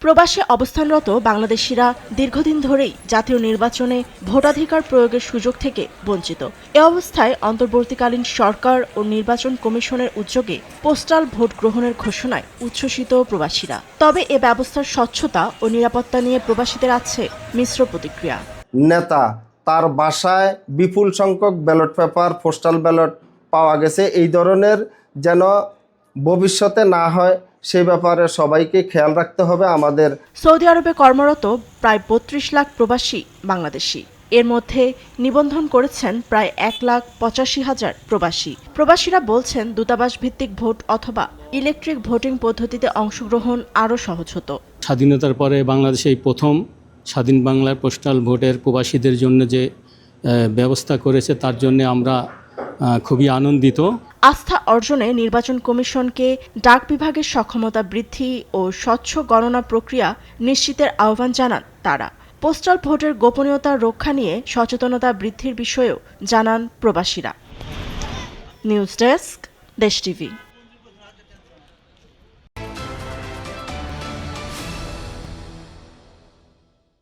প্রবাসে অবস্থানরত বাংলাদেশিরা দীর্ঘদিন ধরেই জাতীয় নির্বাচনে ভোটাধিকার প্রয়োগের সুযোগ থেকে বঞ্চিত। এ অবস্থায় অন্তর্বর্তীকালীন সরকার ও নির্বাচন কমিশনের উদ্যোগে পোস্টাল ভোট গ্রহণের ঘোষণায় উচ্ছ্বসিত প্রবাসীরা। তবে এ ব্যবস্থার স্বচ্ছতা ও নিরাপত্তা নিয়ে প্রবাসীদের আছে মিশ্র প্রতিক্রিয়া। নেতা তার বাসায় বিপুল সংখ্যক ব্যালট পেপার, পোস্টাল ব্যালট পাওয়া গেছে, এই ধরনের যেন ভবিষ্যতে না হয় সেই ব্যাপারে সবাইকে খেয়াল রাখতে হবে। আমাদের সৌদি আরবে কর্মরত প্রায় ৩২ লাখ প্রবাসী বাংলাদেশি, এর মধ্যে নিবন্ধন করেছেন প্রায় ১,৮৫,০০০ প্রবাসী। প্রবাসীরা বলছেন দূতাবাস ভিত্তিক ভোট অথবা ইলেকট্রিক ভোটিং পদ্ধতিতে অংশগ্রহণ আরও সহজ হতো। স্বাধীনতার পরে বাংলাদেশে এই প্রথম স্বাধীন বাংলার পোস্টাল ভোটের প্রবাসীদের জন্য যে ব্যবস্থা করেছে তার জন্য আমরা খুবই আনন্দিত। আস্থা অর্জনে নির্বাচন কমিশনকে ডাক বিভাগের সক্ষমতা বৃদ্ধি ও স্বচ্ছ গণনা প্রক্রিয়া নিশ্চিতের আহ্বান জানান তারা। পোস্টাল ভোটের গোপনীয়তা রক্ষা নিয়ে সচেতনতা বৃদ্ধির বিষয়েও জানান প্রবাসীরা। নিউজ ডেস্ক, দেশ টিভি।